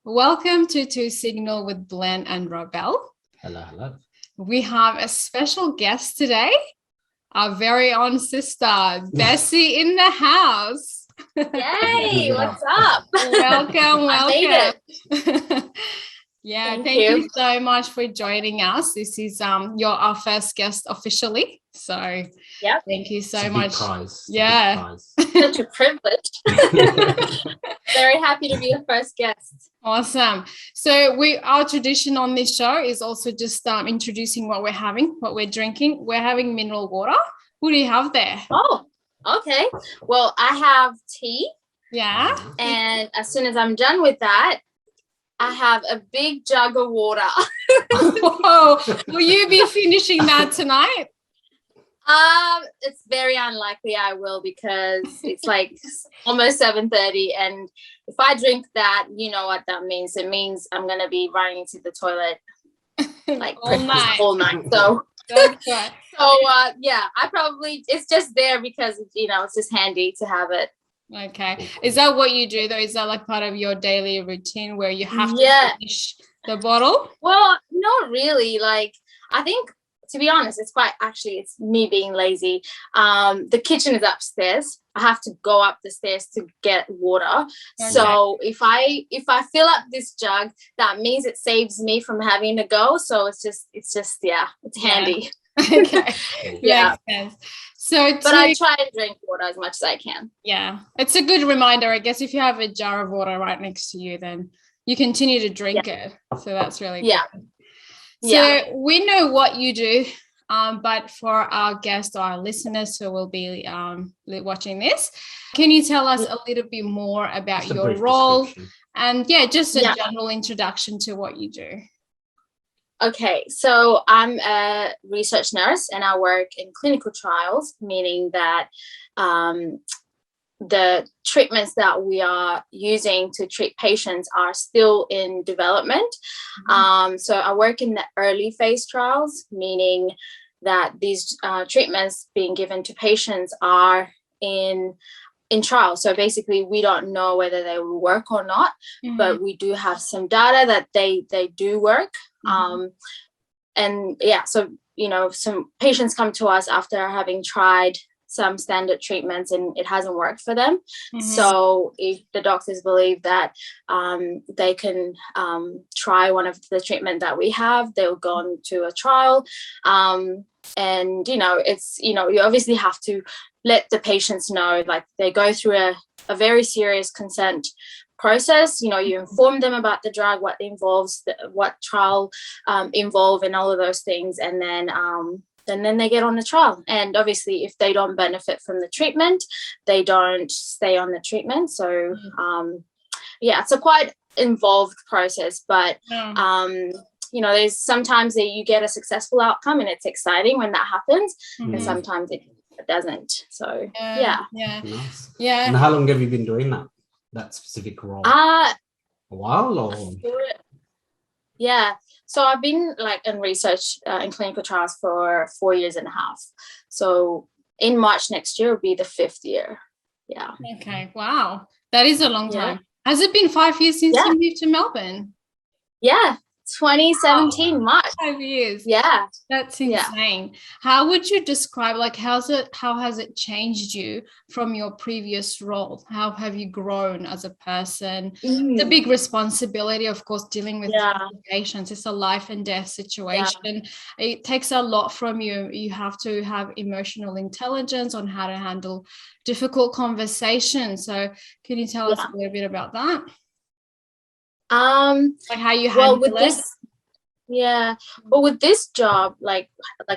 Welcome to Two Signal with Glenn and Robel. Hello, hello. We have a special guest today, our very own sister, Bessie, in the house. Yay, what's up? Welcome. I made it. Thank you so much for joining us. This is our first guest officially. So thank you so much. Prize. Such a privilege. Very happy to be the first guest. Awesome. So our tradition on this show is also just introducing what we're having, what we're drinking. We're having mineral water. What do you have there? Oh, okay. Well, I have tea. Yeah. And as soon as I'm done with that, I have a big jug of water. Whoa. Will you be finishing that tonight? It's very unlikely I will, because it's like almost 7:30, and if I drink that, you know what that means. It means I'm gonna be running to the toilet like all night. So right. I probably, it's just there because it's just handy to have it. Okay. Is that what you do though? Is that like part of your daily routine where you have to finish the bottle? Well, not really. Like, I think, to be honest, it's me being lazy. The kitchen is upstairs. I have to go up the stairs to get water. Okay. So if I fill up this jug, that means it saves me from having to go. So it's handy. Okay. Yeah. Makes sense. But I try and drink water as much as I can. Yeah. It's a good reminder, I guess. If you have a jar of water right next to you, then you continue to drink it. So that's really good. So we know what you do, but for our guests or our listeners who will be watching this, can you tell us a little bit more about your role and just a general introduction to what you do? Okay, so I'm a research nurse and I work in clinical trials, meaning that the treatments that we are using to treat patients are still in development. So I work in the early phase trials, meaning that these treatments being given to patients are in trials. So basically, we don't know whether they will work or not, but we do have some data that they do work. So some patients come to us after having tried some standard treatments and it hasn't worked for them. So if the doctors believe that they can try one of the treatment that we have, they'll go on to a trial. You obviously have to let the patients know, like, they go through a very serious consent process. You inform them about the drug, what involves, what trial involve, and all of those things, and then they get on the trial. And obviously, if they don't benefit from the treatment, they don't stay on the treatment. So it's a quite involved process, but there's sometimes that you get a successful outcome and it's exciting when that happens, and sometimes it doesn't. So Nice. And how long have you been doing that specific role? A while, or? So I've been in research in clinical trials for 4 years and a half. So in March next year will be the 5th year. Yeah. Okay. Wow. That is a long time. Has it been 5 years since you moved to Melbourne? Yeah. 2017 March. 5 years. Yeah. That's insane. How would you describe, how has it changed you from your previous role? How have you grown as a person? The big responsibility, of course, dealing with patients. It's a life and death situation. It takes a lot from you. You have to have emotional intelligence on how to handle difficult conversations. So can you tell us a little bit about that? How you handle it? With this job, like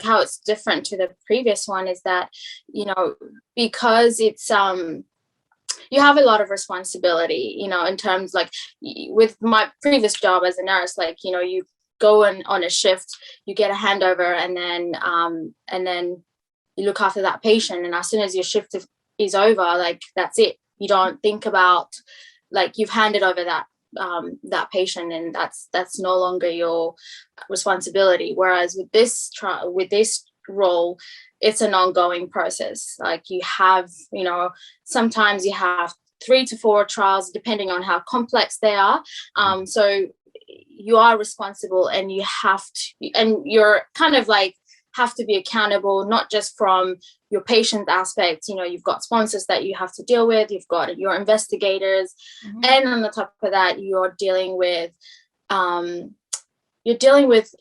how it's different to the previous one is that, because it's you have a lot of responsibility, in terms, with my previous job as a nurse, you go on a shift, you get a handover, and then you look after that patient, and as soon as your shift is over, that's it. You don't think about, you've handed over that patient, and that's no longer your responsibility. Whereas with this role, it's an ongoing process. Like you have, sometimes you have 3 to 4 trials depending on how complex they are. So you are responsible, and you have to, and you're kind of like have to be accountable, not just from your patient aspect. You've got sponsors that you have to deal with, you've got your investigators, and on the top of that, you're dealing with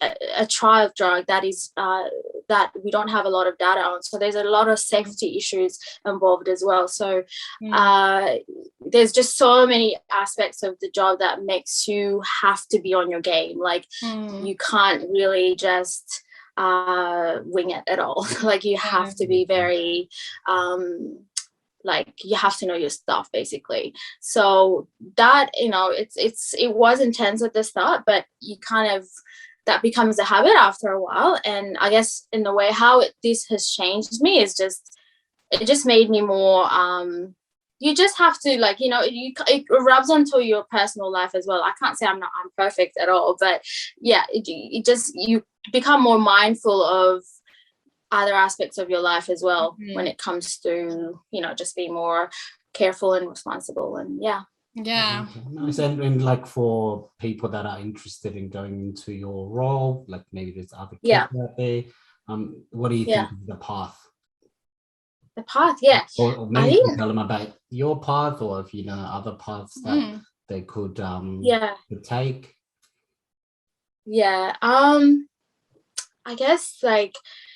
a trial drug that is that we don't have a lot of data on. So there's a lot of safety issues involved as well. So there's just so many aspects of the job that makes you have to be on your game. Like you can't really just wing it at all. Like you have to be very like you have to know your stuff, basically. So that, it was intense at the start, but you kind of, that becomes a habit after a while. And I guess in the way how this has changed me is it just made me more you just have to, like, it rubs onto your personal life as well. I can't say I'm perfect at all, but yeah, it just, you become more mindful of other aspects of your life as well when it comes to, just being more careful and responsible. And yeah. Nice. And like for people that are interested in going into your role, like maybe there's other kids out there, what do you think is the path? The path, or maybe you can tell them about your path, or if you know other paths that they could take. I guess like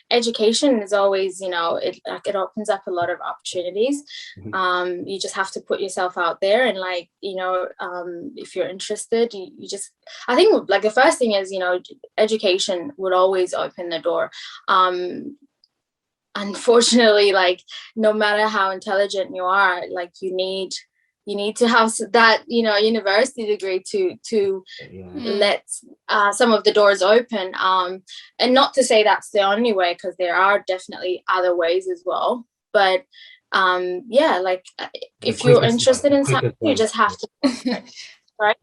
education is always, it opens up a lot of opportunities. You just have to put yourself out there, and like, if you're interested, you just, I think like the first thing is, education would always open the door. Unfortunately, like no matter how intelligent you are, like you need to have that, university degree to let some of the doors open. And not to say that's the only way, because there are definitely other ways as well. But like if you're interested in something, you just have to. Right?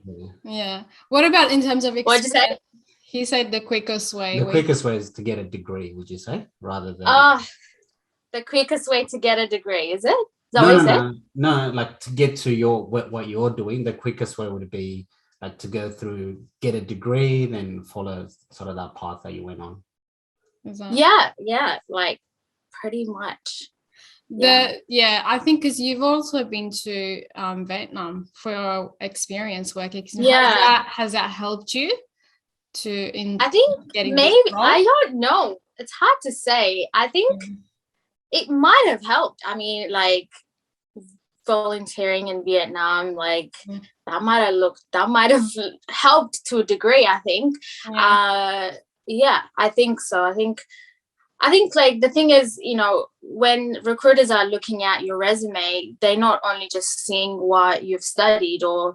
Yeah. What about in terms of experience? What'd you say? He said the quickest way. The quickest way is to get a degree, would you say, rather than? The quickest way to get a degree, is it? No, like to get to what you're doing, the quickest way would be like to go through, get a degree, then follow sort of that path that you went on. Yeah, like pretty much. I think because you've also been to Vietnam for your work experience. Has that helped you I think maybe, I don't know, it's hard to say. I think it might have helped. I mean, like volunteering in Vietnam, like that might have helped to a degree, I think. I think so. I think like the thing is, when recruiters are looking at your resume, they're not only just seeing what you've studied or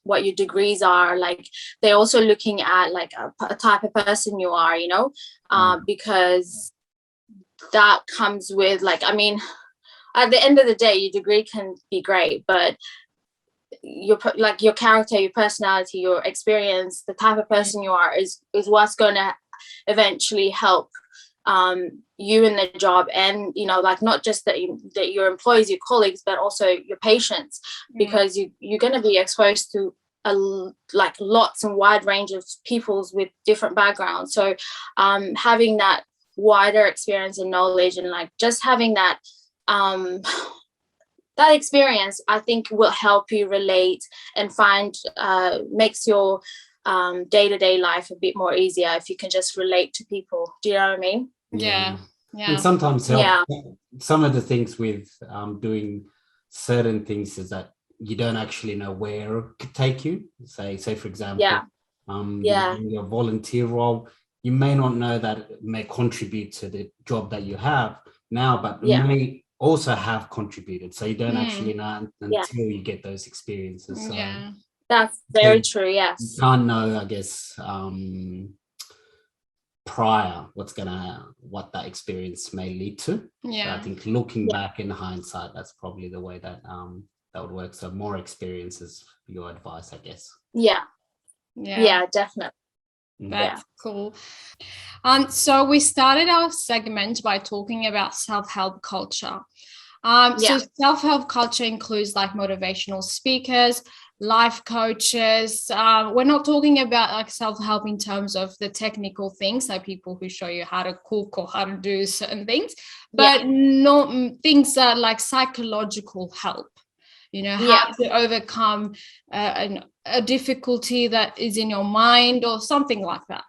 what your degrees are. Like they're also looking at like a type of person you are, because that comes with, like, I mean, at the end of the day, your degree can be great, but your character, your personality, your experience, the type of person you are is what's going to eventually help you in the job. And like not just that your employees, your colleagues, but also your patients, because you're going to be exposed to like lots and wide range of peoples with different backgrounds. So having that wider experience and knowledge, and like just having that that experience, I think will help you relate and find makes your day-to-day life a bit more easier if you can just relate to people. Do you know what I mean? Yeah. And sometimes help. Some of the things with doing certain things is that you don't actually know where it could take you. Say for example, in your volunteer role, you may not know that it may contribute to the job that you have now, but it may also have contributed. So you don't actually know until you get those experiences. So that's very true. Yes. You can't know, I guess, prior what that experience may lead to. So I think looking back in hindsight, that's probably the way that that would work. So more experiences, your advice, I guess. Yeah, definitely. That's cool. So we started our segment by talking about self-help culture. So self-help culture includes like motivational speakers, life coaches. We're not talking about like self-help in terms of the technical things, like people who show you how to cook or how to do certain things, but not things that are like psychological help. You know, how to overcome a difficulty that is in your mind or something like that.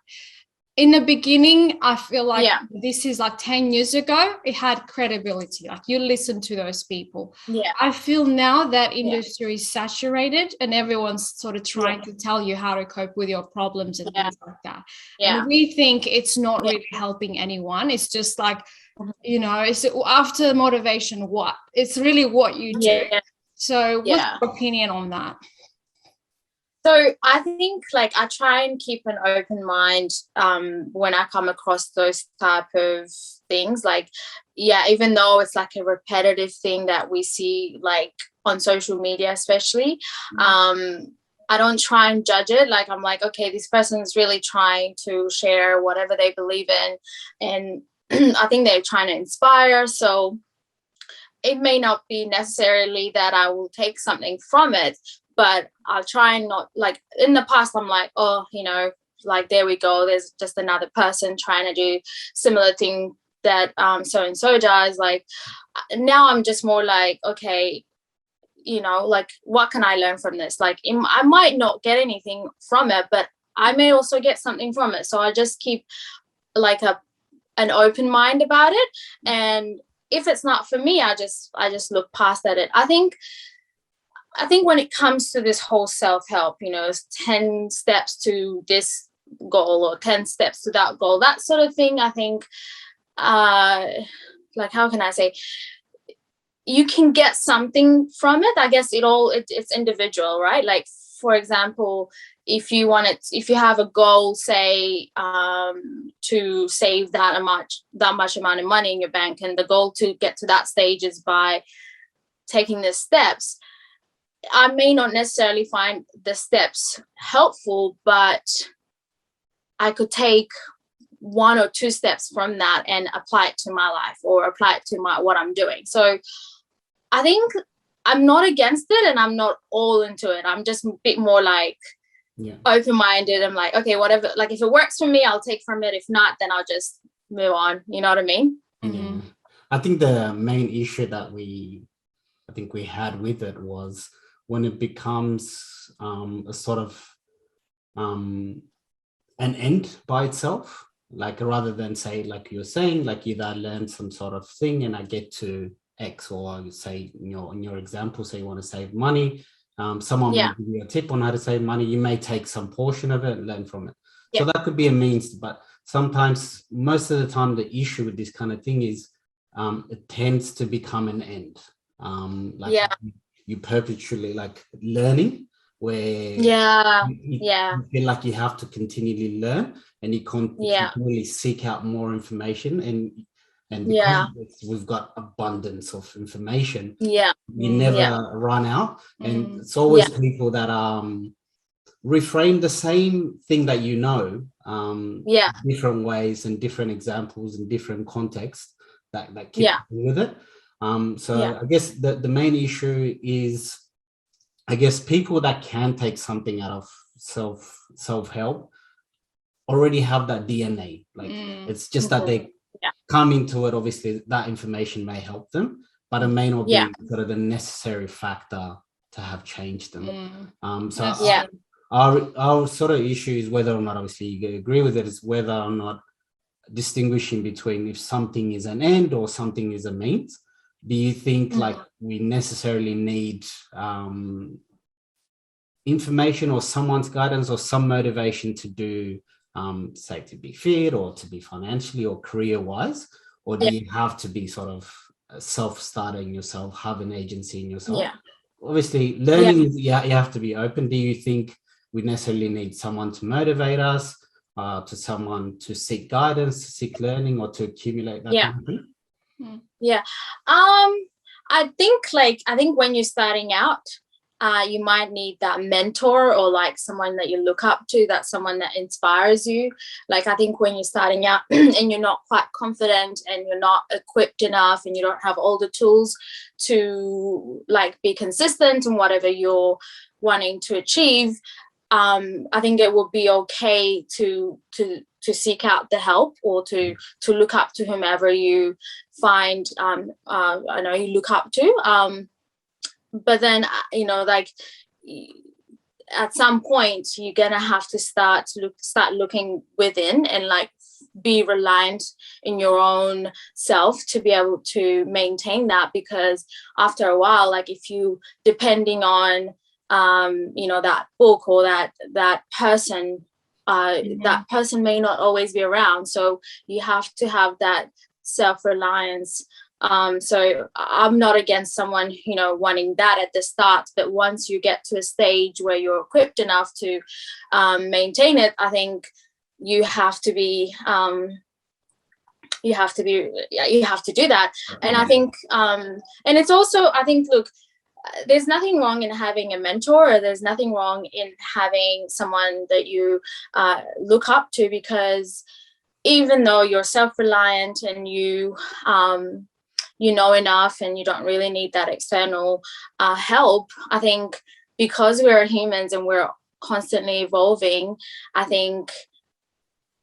In the beginning, I feel like this is like 10 years ago, it had credibility. Like you listen to those people. I feel now that industry is saturated and everyone's sort of trying to tell you how to cope with your problems and things like that. And we think it's not really helping anyone. It's just like, you know, it's after motivation, what? It's really what you do. So what's your opinion on that? So I think like I try and keep an open mind when I come across those type of things. Like, even though it's like a repetitive thing that we see like on social media, especially, I don't try and judge it. Like I'm like, okay, this person's really trying to share whatever they believe in, and I think they're trying to inspire. So it may not be necessarily that I will take something from it, but I'll try and not, like in the past, I'm like, oh, you know, like there we go. There's just another person trying to do similar thing that so-and-so does. Like now I'm just more like, okay, you know, like what can I learn from this? Like I might not get anything from it, but I may also get something from it. So I just keep like an open mind about it. And if it's not for me, I just look past at it. I think when it comes to this whole self-help, you know, 10 steps to this goal or 10 steps to that goal, that sort of thing, I think, like, how can I say, you can get something from it. I guess it's individual, right? Like, for example, if you have a goal, say, to save that much amount of money in your bank, and the goal to get to that stage is by taking the steps, I may not necessarily find the steps helpful, but I could take 1 or 2 steps from that and apply it to my life or apply it to what I'm doing. So I think I'm not against it and I'm not all into it. I'm just a bit more like open-minded. I'm like, okay, whatever, like if it works for me, I'll take from it. If not, then I'll just move on. You know what I mean? Yeah. I think the main issue that we had with it was when it becomes a sort of an end by itself, like rather than say, like you're saying, like either I learn some sort of thing and I get to X, or say, you know, in your example, say you want to save money, someone may give you a tip on how to save money, you may take some portion of it and learn from it. So that could be a means, but sometimes, most of the time, the issue with this kind of thing is it tends to become an end. You perpetually like learning, where you feel like you have to continually learn and you continually seek out more information, and because we've got abundance of information, we never run out. And it's always people that reframe the same thing that you know, different ways and different examples and different contexts that keep with it. I guess the main issue is, I guess, people that can take something out of self-help already have that DNA. Like it's just that they come into it. Obviously, that information may help them, but it may not be sort of the necessary factor to have changed them. Our sort of issue is whether or not, obviously, you agree with it, is whether or not distinguishing between if something is an end or something is a means. Do you think like we necessarily need information or someone's guidance or some motivation to do, say, to be fit or to be financially or career-wise? Or do you have to be sort of self-starting yourself, have an agency in yourself? Obviously, learning, you have to be open. Do you think we necessarily need someone to motivate us, to someone to seek guidance, to seek learning, or to accumulate that kind of thing? I think when you're starting out, you might need that mentor or like someone that you look up to, that's someone that inspires you. Like I think when you're starting out and you're not quite confident and you're not equipped enough and you don't have all the tools to like be consistent in whatever you're wanting to achieve, I think it will be okay to seek out the help or to look up to whomever you find I know you look up to. But then, you know, like at some point you're gonna have to start looking within and like be reliant in your own self to be able to maintain that, because after a while, like if you depending on you know, that book or that person, that person may not always be around, so you have to have that self-reliance. So I'm not against someone, you know, wanting that at the start, but once you get to a stage where you're equipped enough to maintain it, I think you have to do that. And I think and it's also, I think, look, there's nothing wrong in having a mentor, or there's nothing wrong in having someone that you look up to, because even though you're self-reliant and you know enough and you don't really need that external help, I think because we're humans and we're constantly evolving, I think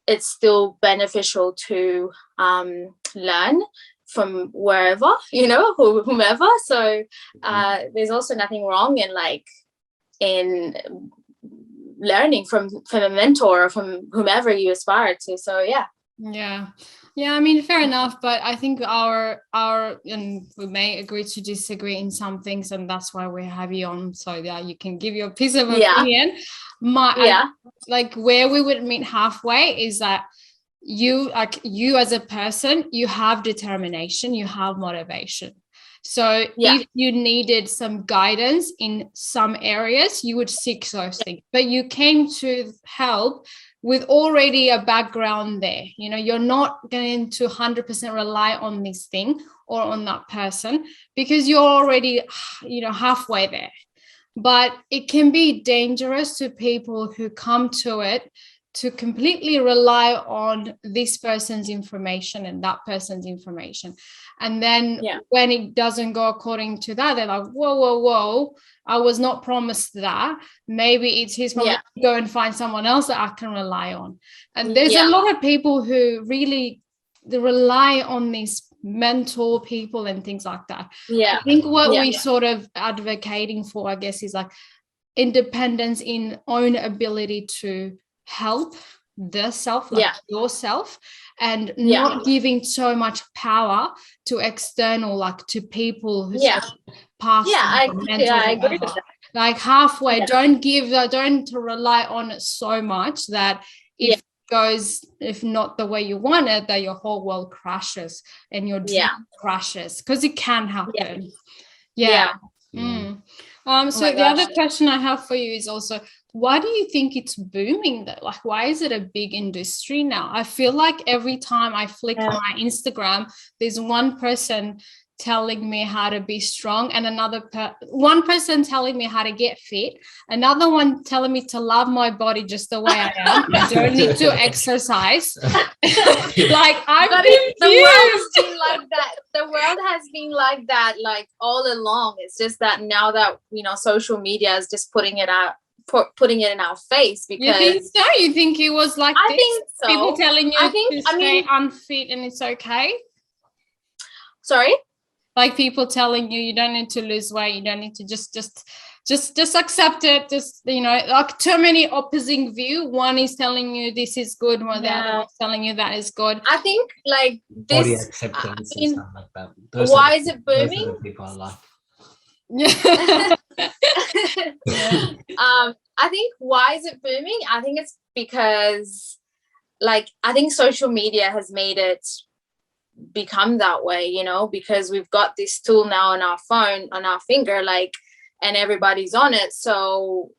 it's still beneficial to learn from wherever, you know, whomever. So there's also nothing wrong in learning from a mentor or from whomever you aspire to. So yeah, I mean, fair enough, but I think our and we may agree to disagree in some things, and that's why we have you on, so that you can give your piece of opinion. Like where we would meet halfway is that you as a person, you have determination, you have motivation. So if you needed some guidance in some areas, you would seek those things, but you came to help with already a background there. You know, you're not going to 100% rely on this thing or on that person, because you're already, you know, halfway there. But it can be dangerous to people who come to it to completely rely on this person's information and that person's information. And then when it doesn't go according to that, they're like, whoa, I was not promised that. Maybe it's his problem. Go and find someone else that I can rely on. And there's a lot of people who really they rely on these mentor people and things like that. I think what we sort of advocating for, I guess, is like independence in own ability to help the self, like yourself, and not giving so much power to external, like to people who pass. I agree with that. Like halfway, don't rely on it so much that if it goes, if not the way you want it, that your whole world crashes and your dream crashes, because it can happen. So the other question I have for you is also, why do you think it's booming though? Like, why is it a big industry now? I feel like every time I flick my Instagram, there's one person telling me how to be strong, and one person telling me how to get fit, another one telling me to love my body just the way I am. I don't need to exercise. Like, I'm confused. The world has been like that. The world has been like that, like all along. It's just that now that, you know, social media is just putting it in our face. Because you think so? You think it was like I this? think so. People telling you to stay unfit and it's okay? Sorry? Like people telling you don't need to lose weight, you don't need to just accept it. Just, you know, like too many opposing view. One is telling you this is good, while the other is telling you that is good. I think like this body acceptance and stuff like that. Why is it booming? Those are the people I like. I think why is it booming? I think it's because, like, I think social media has made it become that way, you know, because we've got this tool now on our phone, on our finger, like, and everybody's on it, so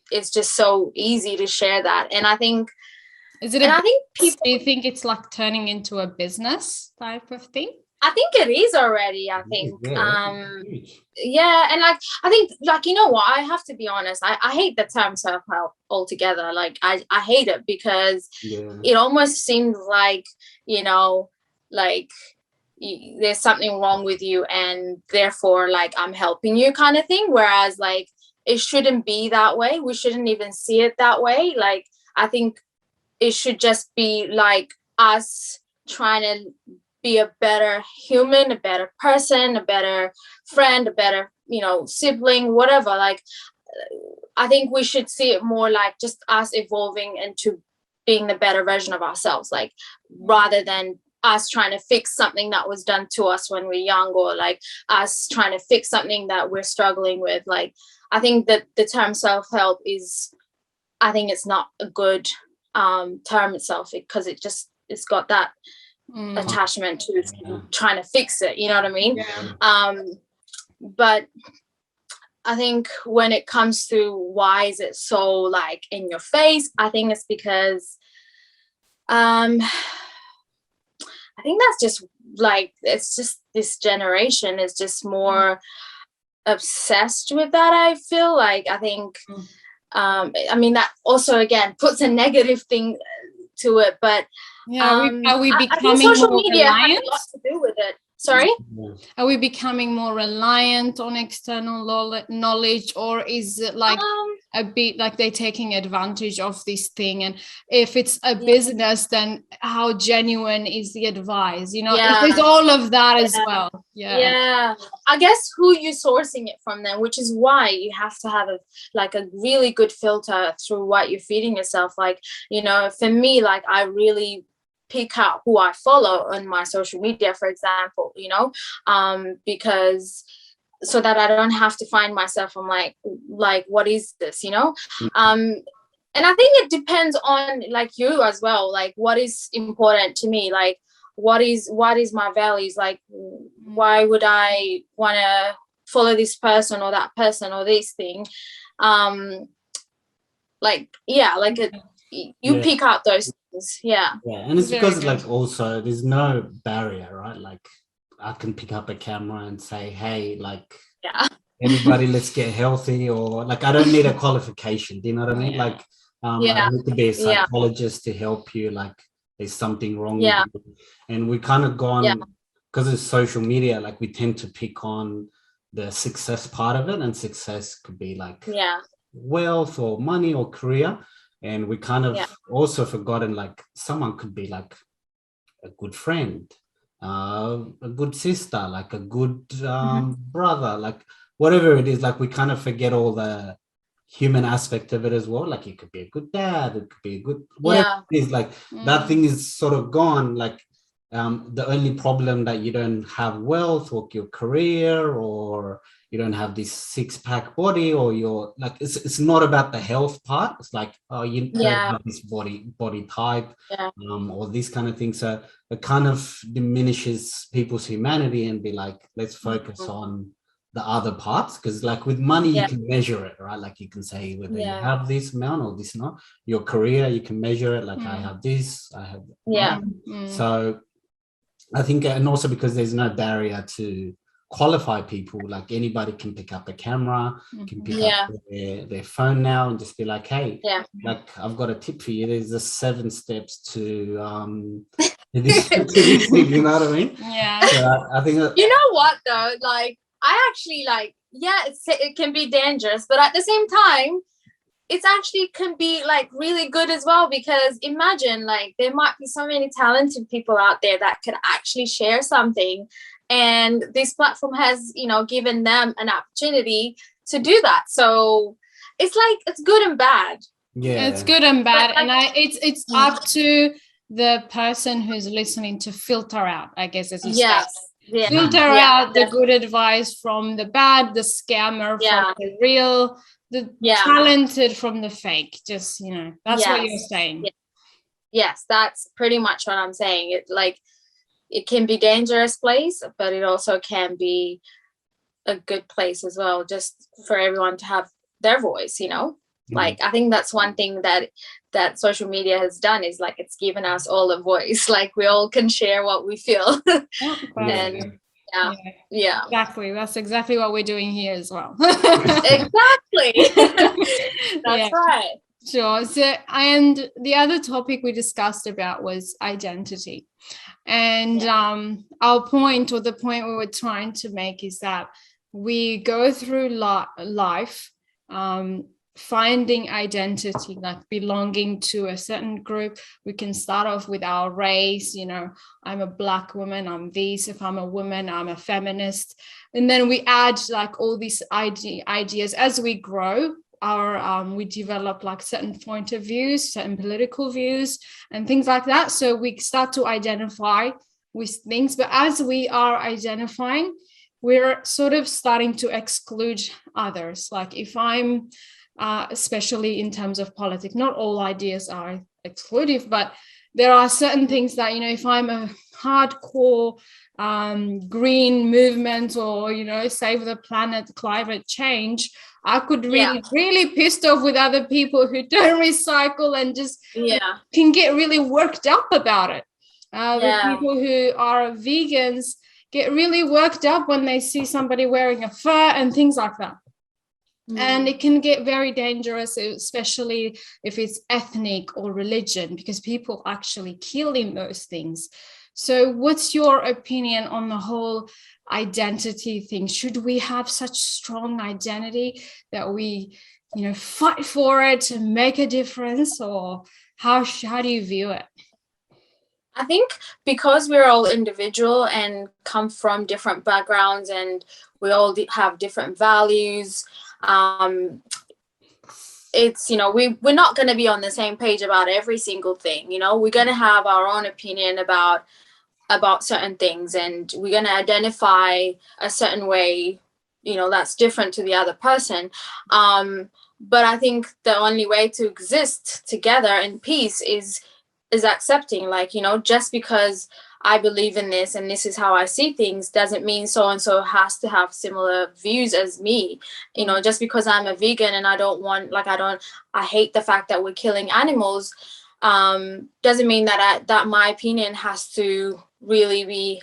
it's just so easy to share that. And I think do you think it's like turning into a business type of thing? I think it is already. I think, yeah, and like I think, like, you know what? I have to be honest. I hate the term self-help altogether. Like I hate it because it almost seems like, you know, like there's something wrong with you, and therefore, like, I'm helping you, kind of thing. Whereas, like, it shouldn't be that way. We shouldn't even see it that way. Like, I think it should just be like us trying to be a better human, a better person, a better friend, a better, you know, sibling, whatever. Like, I think we should see it more like just us evolving into being the better version of ourselves, like, rather than us trying to fix something that was done to us when we're young, or like us trying to fix something that we're struggling with. Like, I think that the term self-help is, I think it's not a good term itself, because it's got that attachment to trying to fix it, you know what I mean? But I think when it comes to why is it so like in your face, I think it's because I think that's just like, it's just this generation is just more obsessed with that. I feel like, I think I mean, that also again puts a negative thing to it, but are we becoming I think social more media reliant? has a lot to do with it. Sorry? Are we becoming more reliant on external knowledge, or is it like a bit like they're taking advantage of this thing? And if it's a business, then how genuine is the advice? You know, there's all of that as well. Yeah. I guess who you're sourcing it from then, which is why you have to have a really good filter through what you're feeding yourself. Like, you know, for me, like, I really pick out who I follow on my social media, for example, you know, because so that I don't have to find myself, I'm like, what is this, you know? And I think it depends on like you as well, like what is important to me, like what is my values, like why would I want to follow this person or that person or this thing, you pick out those things. And it's because like also there's no barrier, right? Like I can pick up a camera and say, hey, like everybody, let's get healthy, or like I don't need a qualification, do you know what I mean? Like I need to be a psychologist to help you, like there's something wrong with you. And we kind of gone, because it's social media, like we tend to pick on the success part of it, and success could be like wealth or money or career. And we kind of also forgotten, like someone could be like a good friend, a good sister, like a good brother, like whatever it is. Like we kind of forget all the human aspect of it as well. Like it could be a good dad, it could be a good whatever it is. Like that thing is sort of gone. Like the only problem that you don't have wealth or your career, or you don't have this six-pack body, or you're like, it's not about the health part. It's like, oh, you don't have this body type, or this kind of thing. So it kind of diminishes people's humanity, and be like, let's focus on the other parts. Because like with money, you can measure it, right? Like you can say whether you have this amount or this not. Your career, you can measure it. Like I have this, I have that. So I think, and also because there's no barrier to qualify people, like anybody can pick up a camera, can pick up their phone now and just be like, hey, like I've got a tip for you. There's the 7 steps to this thing, you know what I mean? So I think you know what though, like I actually like, it can be dangerous, but at the same time it's actually can be like really good as well, because imagine like there might be so many talented people out there that could actually share something, and this platform has, you know, given them an opportunity to do that. So it's like, it's good and bad. It's good and bad. And it's up to the person who's listening to filter out, I guess, as you said. Filter out the good advice from the bad, the scammer from the real, the talented from the fake. Just, you know, that's what you're saying. Yes, that's pretty much what I'm saying. It like, it can be a dangerous place, but it also can be a good place as well, just for everyone to have their voice, you know. Like I think that's one thing that that social media has done is like it's given us all a voice. Like we all can share what we feel. And yeah, exactly. That's exactly what we're doing here as well. Exactly. That's right. Sure. So, and the other topic we discussed about was identity. And our point, or the point we were trying to make, is that we go through life finding identity, like belonging to a certain group. We can start off with our race, you know, I'm a Black woman, I'm this. If I'm a woman, I'm a feminist. And then we add like all these ideas as we grow. We develop like certain point of views, certain political views and things like that. So we start to identify with things, but as we are identifying, we're sort of starting to exclude others. Like if I'm, especially in terms of politics, not all ideas are exclusive, but there are certain things that, you know, if I'm a hardcore green movement, or, you know, save the planet, climate change, I could really pissed off with other people who don't recycle and just can get really worked up about it. The people who are vegans get really worked up when they see somebody wearing a fur and things like that. And it can get very dangerous, especially if it's ethnic or religion, because people actually kill in those things. So what's your opinion on the whole identity thing? Should we have such strong identity that we, you know, fight for it to make a difference, or how do you view it? I think because we're all individual and come from different backgrounds and we all have different values, it's, you know, we're not going to be on the same page about every single thing. You know, we're going to have our own opinion about certain things, and we're going to identify a certain way, you know, that's different to the other person. But I think the only way to exist together in peace is accepting, like, you know, just because I believe in this and this is how I see things doesn't mean so and so has to have similar views as me. You know, just because I'm a vegan and I hate the fact that we're killing animals, doesn't mean that my opinion has to really be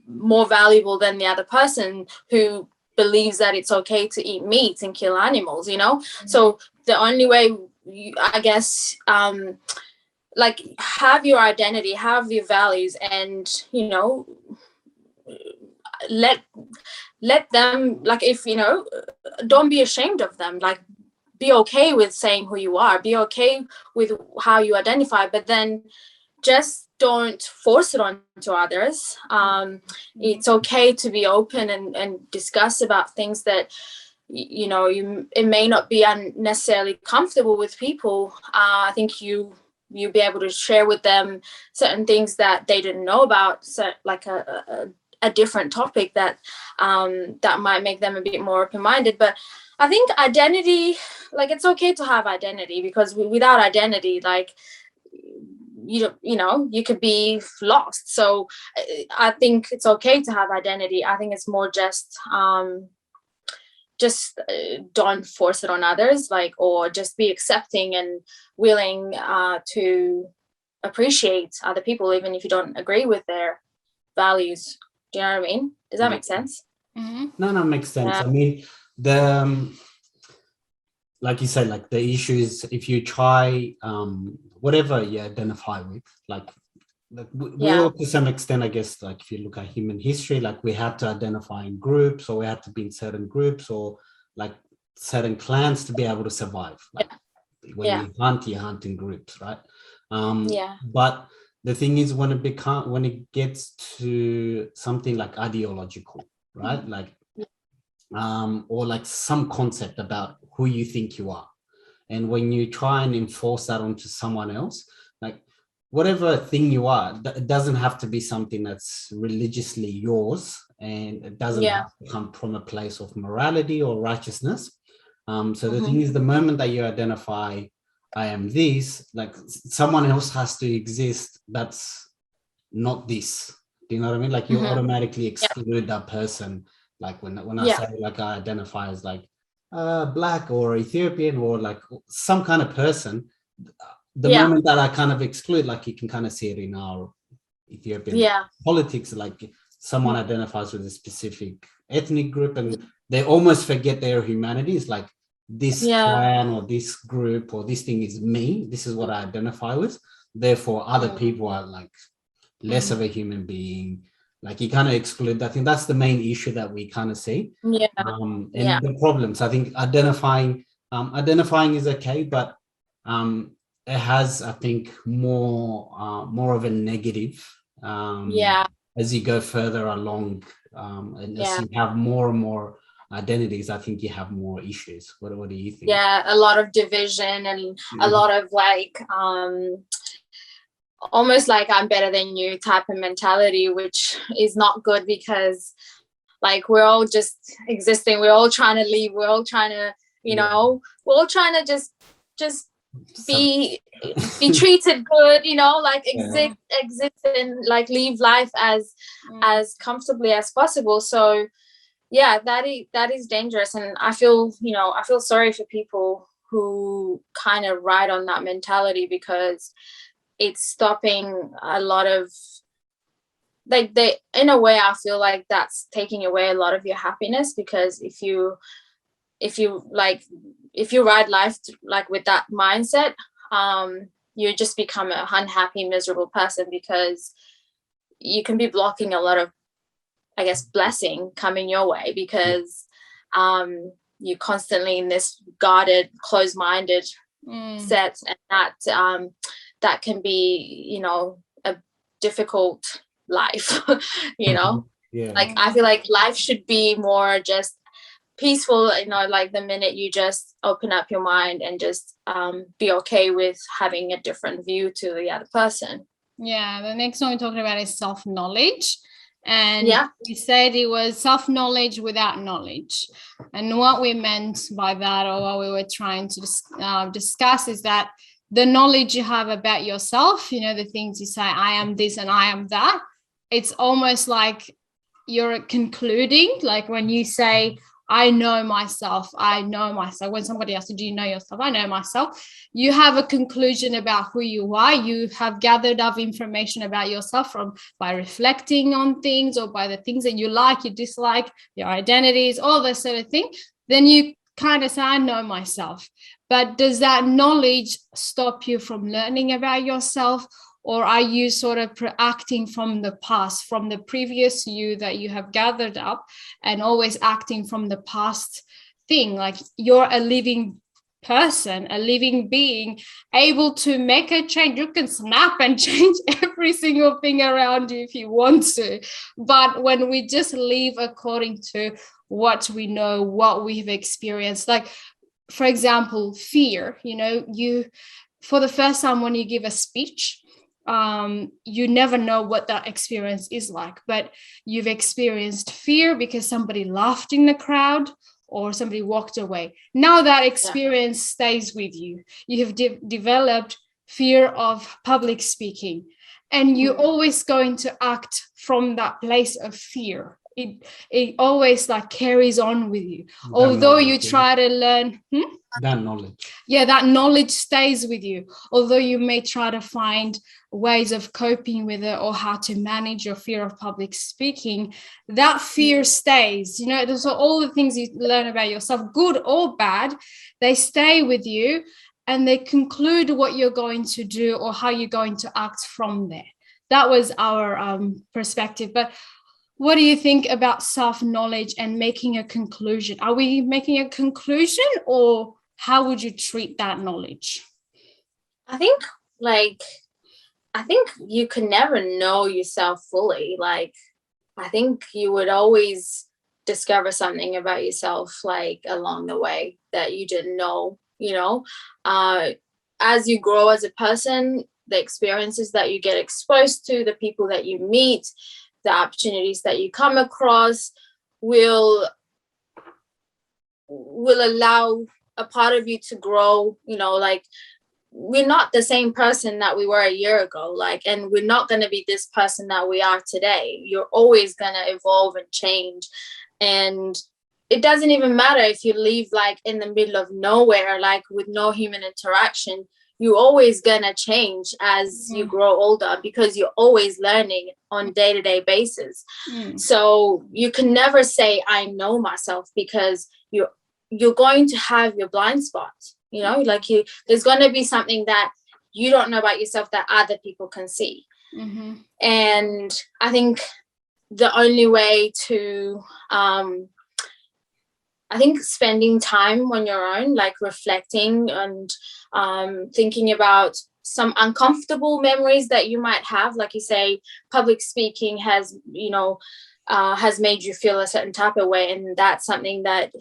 more valuable than the other person who believes that it's okay to eat meat and kill animals, you know. So the only way, I guess, like, have your identity, have your values, and, you know, let them, like, if, you know, don't be ashamed of them, like, be okay with saying who you are, be okay with how you identify, but then just don't force it onto others. It's okay to be open and discuss about things that, you know, it may not be unnecessarily comfortable with people. I think you'll be able to share with them certain things that they didn't know about, so like a different topic that might make them a bit more open-minded. But I think identity, like, it's okay to have identity, because without identity, like, you know, you could be lost. So I think it's okay to have identity. I think it's more just don't force it on others, like, or just be accepting and willing to appreciate other people, even if you don't agree with their values. Do you know what I mean? Does that make sense? No, makes sense. I mean, the like you said, like, the issue is if you try whatever you identify with, like we all, to some extent, I guess, like, if you look at human history, like, we had to identify in groups, or we had to be in certain groups, or like certain clans to be able to survive. Like, when you hunt in groups, right? But the thing is, when it gets to something like ideological, right? Like, or like some concept about who you think you are, and when you try and enforce that onto someone else, like, whatever thing you are, it doesn't have to be something that's religiously yours, and it doesn't have to come from a place of morality or righteousness. So the thing is, the moment that you identify, I am this, like, someone else has to exist that's not this. Do you know what I mean? Like, you automatically exclude that person. Like, when I say, like, I identify as like Black or Ethiopian or like some kind of person, the moment that I kind of exclude, like you can kind of see it in our Ethiopian politics, like someone identifies with a specific ethnic group and they almost forget their humanity. It's like this clan or this group or this thing is me. This is what I identify with. Therefore, other people are like less of a human being. Like you kind of exclude that. I think that's the main issue that we kind of see. And the problems. I think identifying is okay, but it has, I think, more of a negative as you go further along, and as you have more and more identities, I think you have more issues. What do you think? Yeah, a lot of division and a lot of like almost like I'm better than you type of mentality, which is not good, because like we're all just existing, we're all trying to leave, we're all trying to, you know, we're all trying to just be treated good, you know, like exist and like live life as comfortably as possible. So yeah, that is dangerous. And I feel sorry for people who kind of ride on that mentality, because it's stopping a lot of, like, in a way I feel like that's taking away a lot of your happiness, because if you ride life like with that mindset, you just become an unhappy, miserable person, because you can be blocking a lot of, I guess, blessing coming your way, because you're constantly in this guarded, closed-minded set, and that can be, you know, a difficult life. You know, like I feel like life should be more just peaceful, you know, like the minute you just open up your mind and just be okay with having a different view to the other person. Yeah, the next one we're talking about is self-knowledge. And we said it was self-knowledge without knowledge. And what we meant by that, or what we were trying to discuss, is that the knowledge you have about yourself, you know, the things you say, I am this and I am that, it's almost like you're concluding, like when you say, I know myself. When somebody asks you, do you know yourself? I know myself. You have a conclusion about who you are. You have gathered up information about yourself by reflecting on things, or by the things that you like, you dislike, your identities, all this sort of thing. Then you kind of say, I know myself. But does that knowledge stop you from learning about yourself? Or are you sort of acting from the past, from the previous you that you have gathered up, and always acting from the past thing? Like you're a living person, a living being, able to make a change. You can snap and change every single thing around you if you want to. But when we just live according to what we know, what we've experienced, like, for example, fear, you know, for the first time when you give a speech, you never know what that experience is like, but you've experienced fear because somebody laughed in the crowd or somebody walked away. Now that experience stays with you. You have developed fear of public speaking, and you're always going to act from that place of fear. It always like carries on with you, although you try to learn that knowledge. Yeah, that knowledge stays with you, although you may try to find ways of coping with it or how to manage your fear of public speaking. That fear stays, you know. So all the things you learn about yourself, good or bad, they stay with you, and they conclude what you're going to do or how you're going to act from there. That was our perspective. But what do you think about self-knowledge and making a conclusion? Are we making a conclusion, or how would you treat that knowledge? I think you can never know yourself fully. Like, I think you would always discover something about yourself, like, along the way that you didn't know, you know. As you grow as a person, the experiences that you get exposed to, the people that you meet, the opportunities that you come across will allow a part of you to grow, you know. Like, we're not the same person that we were a year ago, like, and we're not going to be this person that we are today. You're always going to evolve and change, and it doesn't even matter if you live like in the middle of nowhere, like with no human interaction. you're always gonna change as you grow older, because you're always learning on day-to-day basis. So you can never say I know myself, because you're going to have your blind spots, you know, like there's going to be something that you don't know about yourself that other people can see. And I think the only way to I think spending time on your own, like reflecting and thinking about some uncomfortable memories that you might have, like you say, public speaking has, you know, has made you feel a certain type of way, and that's something that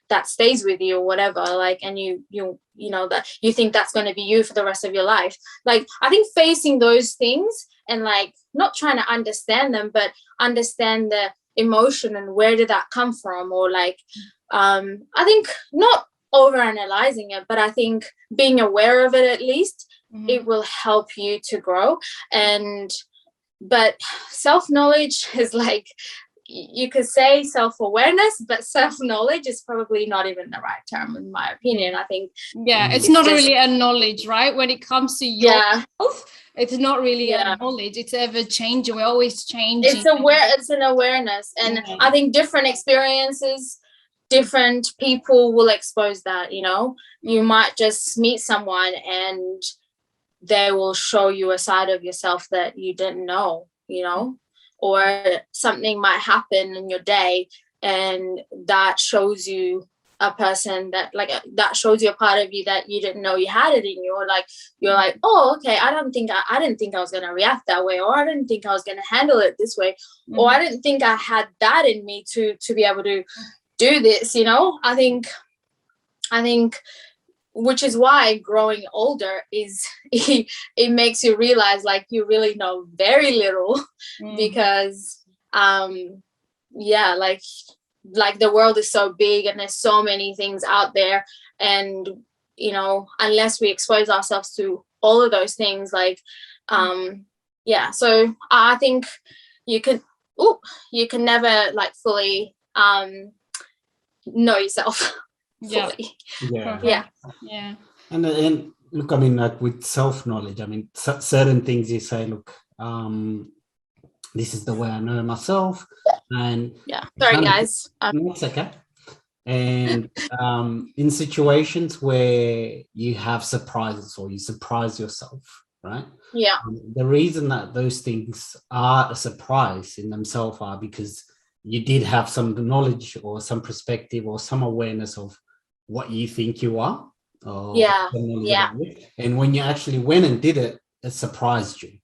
that stays with you or whatever, like, and you know that you think that's going to be you for the rest of your life. Like, I think facing those things and like not trying to understand them, but understand the emotion and where did that come from, or like I think not over analyzing it, but I think being aware of it, at least it will help you to grow. And but self-knowledge is like, you could say self-awareness, but self-knowledge is probably not even the right term, in my opinion. I think it's not really a knowledge, right? When it comes to yourself, it's not really a knowledge. It's ever changing. We're always changing. It's an awareness. And I think different experiences, different people will expose that, you know. You might just meet someone and they will show you a side of yourself that you didn't know, you know, or something might happen in your day and that shows you a person that, like, that shows you a part of you that you didn't know you had it in you, or like you're like, oh, okay, I didn't think I was gonna react that way, or I didn't think I was gonna handle it this way, or I didn't think I had that in me to be able to do this, you know. I think which is why growing older is it makes you realize like you really know very little because like the world is so big and there's so many things out there, and you know, unless we expose ourselves to all of those things, like so I think you can never like fully know yourself fully. And look, I mean, like with self-knowledge, I mean, certain things you say, look, this is the way I know myself, and sorry guys, it's okay. And in situations where you have surprises or you surprise yourself, right? The reason that those things are a surprise in themselves are because you did have some knowledge or some perspective or some awareness of what you think you are. And when you actually went and did it, it surprised you.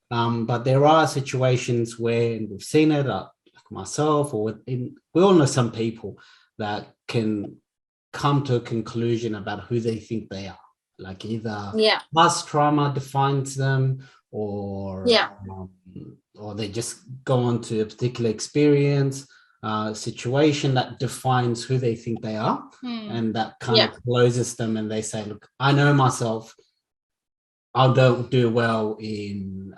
But there are situations where, and we've seen it, like myself, or we all know some people that can come to a conclusion about who they think they are. Like either past trauma defines them, or they just go on to a particular experience, situation that defines who they think they are, and that kind of closes them, and they say, look, I know myself, I don't do well in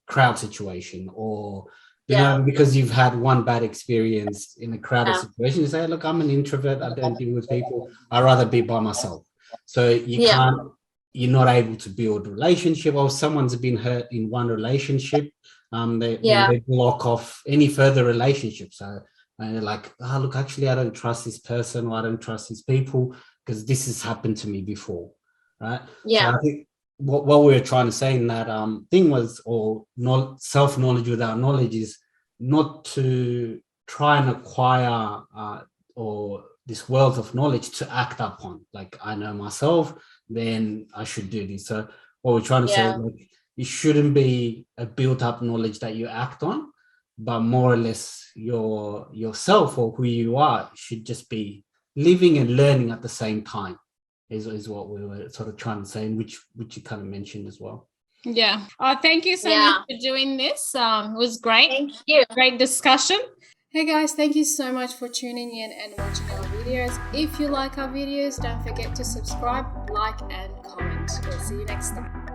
crowd situation, or you know, because you've had one bad experience in a crowded situation, you say, look, I'm an introvert, I don't deal with people, I'd rather be by myself. So you're not able to build relationship, or someone's been hurt in one relationship, they block off any further relationships. So they're like, oh, look, actually, I don't trust this person, or I don't trust these people because this has happened to me before, right? So I think what we were trying to say in that thing was, or not self-knowledge without knowledge, is not to try and acquire or this wealth of knowledge to act upon. Like, I know myself, then I should do this. So what we're trying to say is, like, it shouldn't be a built-up knowledge that you act on, but more or less yourself or who you are should just be living and learning at the same time. Is what we were sort of trying to say, and which you kind of mentioned as well. Thank you so much for doing this. It was great. Thank you. Great discussion. Hey guys, thank you so much for tuning in and watching our videos. If you like our videos, don't forget to subscribe, like and comment. We'll see you next time.